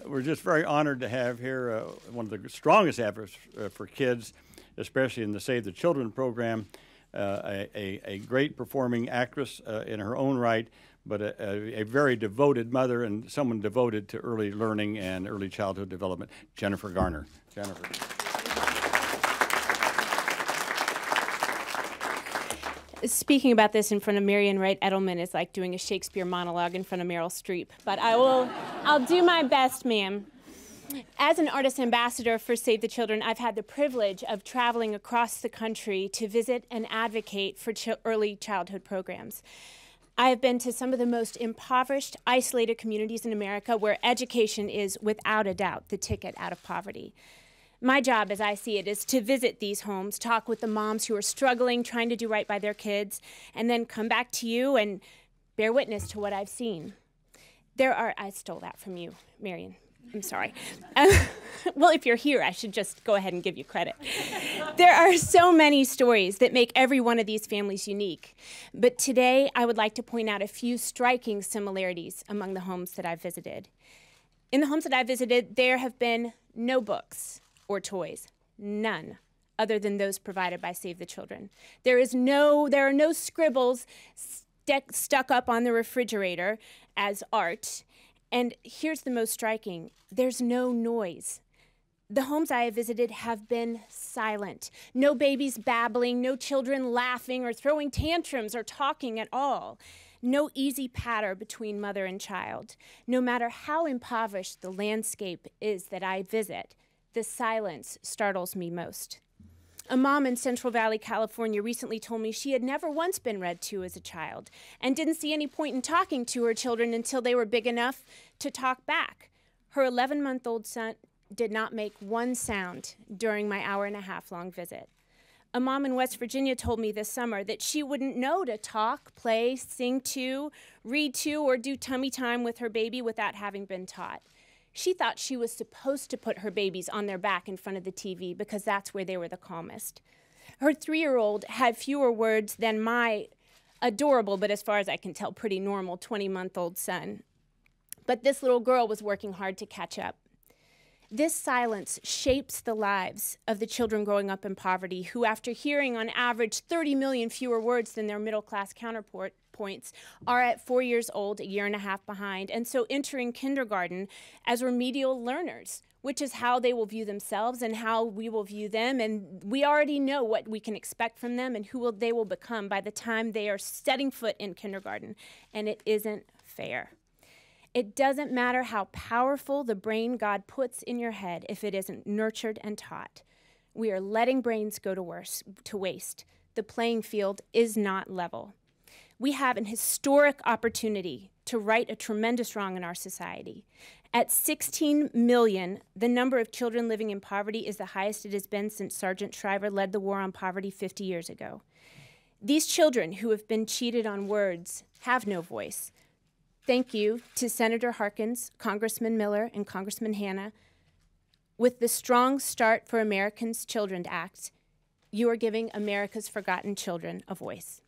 We're just very honored to have here one of the strongest efforts for kids, especially in the Save the Children program, a great performing actress in her own right, but a very devoted mother and someone devoted to early learning and early childhood development, Jennifer Garner. Jennifer. Speaking about this in front of Marian Wright Edelman is like doing a Shakespeare monologue in front of Meryl Streep, but I'll do my best, ma'am. As an artist ambassador for Save the Children, I've had the privilege of traveling across the country to visit and advocate for early childhood programs. I have been to some of the most impoverished, isolated communities in America where education is, without a doubt, the ticket out of poverty. My job, as I see it, is to visit these homes, talk with the moms who are struggling, trying to do right by their kids, and then come back to you and bear witness to what I've seen. I stole that from you, Marian. I'm sorry. Well, if you're here, I should just go ahead and give you credit. There are so many stories that make every one of these families unique. But today, I would like to point out a few striking similarities among the homes that I've visited. In the homes that I've visited, there have been no books or toys, none, other than those provided by Save the Children. There are no scribbles stuck up on the refrigerator as art. And here's the most striking, there's no noise. The homes I have visited have been silent. No babies babbling, no children laughing or throwing tantrums or talking at all. No easy patter between mother and child. No matter how impoverished the landscape is that I visit, the silence startles me most. A mom in Central Valley, California recently told me she had never once been read to as a child and didn't see any point in talking to her children until they were big enough to talk back. Her 11-month-old son did not make one sound during my hour-and-a-half-long visit. A mom in West Virginia told me this summer that she wouldn't know to talk, play, sing to, read to, or do tummy time with her baby without having been taught. She thought she was supposed to put her babies on their back in front of the TV because that's where they were the calmest. Her 3-year-old had fewer words than my adorable, but as far as I can tell, pretty normal 20-month-old son. But this little girl was working hard to catch up. This silence shapes the lives of the children growing up in poverty who, after hearing on average 30 million fewer words than their middle-class counterpoints, are at 4 years old, a year and a half behind, and so entering kindergarten as remedial learners, which is how they will view themselves and how we will view them, and we already know what we can expect from them and who they will become by the time they are setting foot in kindergarten, and it isn't fair. It doesn't matter how powerful the brain God puts in your head if it isn't nurtured and taught. We are letting brains go to waste. The playing field is not level. We have an historic opportunity to right a tremendous wrong in our society. At 16 million, the number of children living in poverty is the highest it has been since Sergeant Shriver led the war on poverty 50 years ago. These children who have been cheated on words have no voice. Thank you to Senator Harkins, Congressman Miller, and Congressman Hanna. With the Strong Start for Americans Children Act, you are giving America's forgotten children a voice.